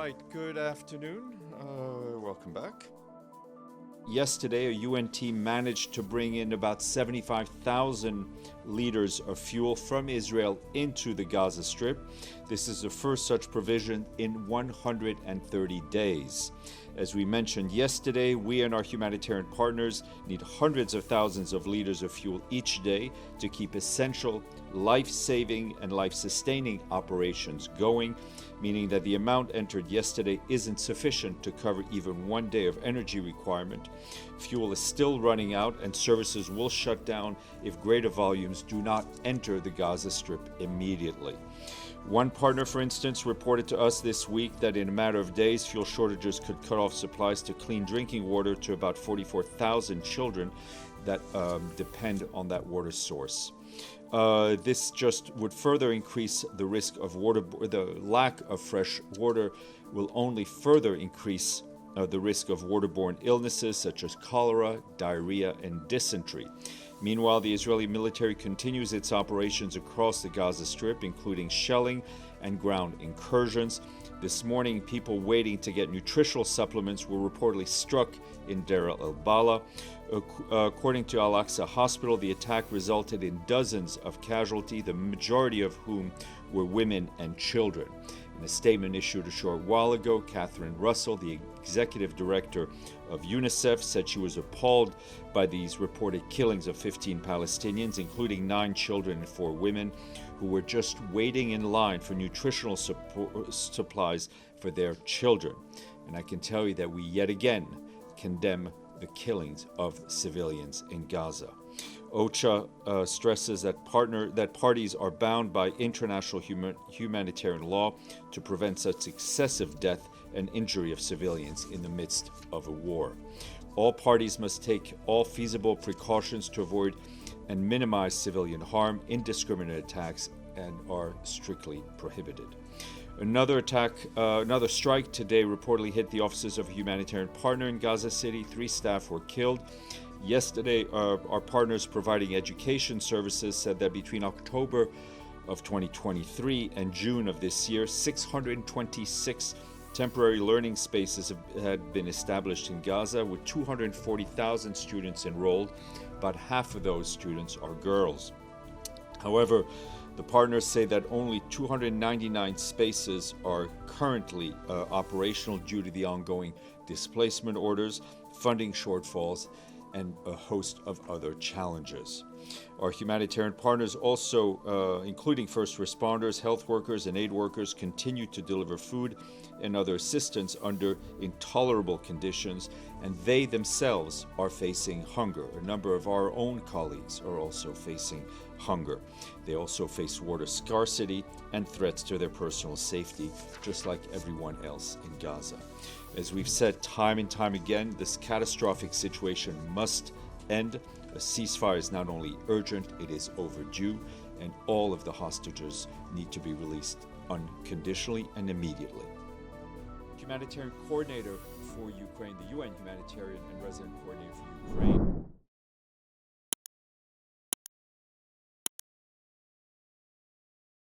right, good afternoon. Welcome back. Yesterday, a UN team managed to bring in about 75,000 liters of fuel from Israel into the Gaza Strip. This is the first such provision in 130 days. As we mentioned yesterday, we and our humanitarian partners need hundreds of thousands of liters of fuel each day to keep essential, life-saving and life-sustaining operations going, meaning that the amount entered yesterday isn't sufficient to cover even one day of energy requirement. Fuel is still running out and services will shut down if greater volumes do not enter the Gaza Strip immediately. One partner, for instance, reported to us this week that in a matter of days, fuel shortages could cut off supplies to clean drinking water to about 44,000 children that depend on that water source. This just would further increase the risk of the lack of fresh water will only further increase the risk of waterborne illnesses such as cholera, diarrhea, and dysentery. Meanwhile, the Israeli military continues its operations across the Gaza Strip, including shelling and ground incursions. This morning, people waiting to get nutritional supplements were reportedly struck in Deir al-Balah. According to Al-Aqsa Hospital, the attack resulted in dozens of casualties, the majority of whom were women and children. In a statement issued a short while ago, Catherine Russell, the executive director of UNICEF, said she was appalled by these reported killings of 15 Palestinians, including 9 children and 4 women, who were just waiting in line for nutritional supplies for their children. And I can tell you that we yet again condemn the killings of civilians in Gaza. OCHA stresses that parties are bound by international humanitarian law to prevent such excessive death and injury of civilians in the midst of a war. All parties must take all feasible precautions to avoid and minimize civilian harm. Indiscriminate attacks are strictly prohibited. Another strike today reportedly hit the offices of a humanitarian partner in Gaza City. 3 staff were killed. Yesterday, our partners providing education services said that between October of 2023 and June of this year, 626 temporary learning spaces had been established in Gaza with 240,000 students enrolled. About half of those students are girls. However, the partners say that only 299 spaces are currently operational due to the ongoing displacement orders, funding shortfalls, and a host of other challenges. Our humanitarian partners also, including first responders, health workers, and aid workers, continue to deliver food and other assistance under intolerable conditions, and they themselves are facing hunger. A number of our own colleagues are also facing hunger. They also face water scarcity and threats to their personal safety, just like everyone else in Gaza. As we've said time and time again, this catastrophic situation must end. A ceasefire is not only urgent, it is overdue, and all of the hostages need to be released unconditionally and immediately. Humanitarian coordinator for Ukraine, the UN humanitarian and resident coordinator for Ukraine,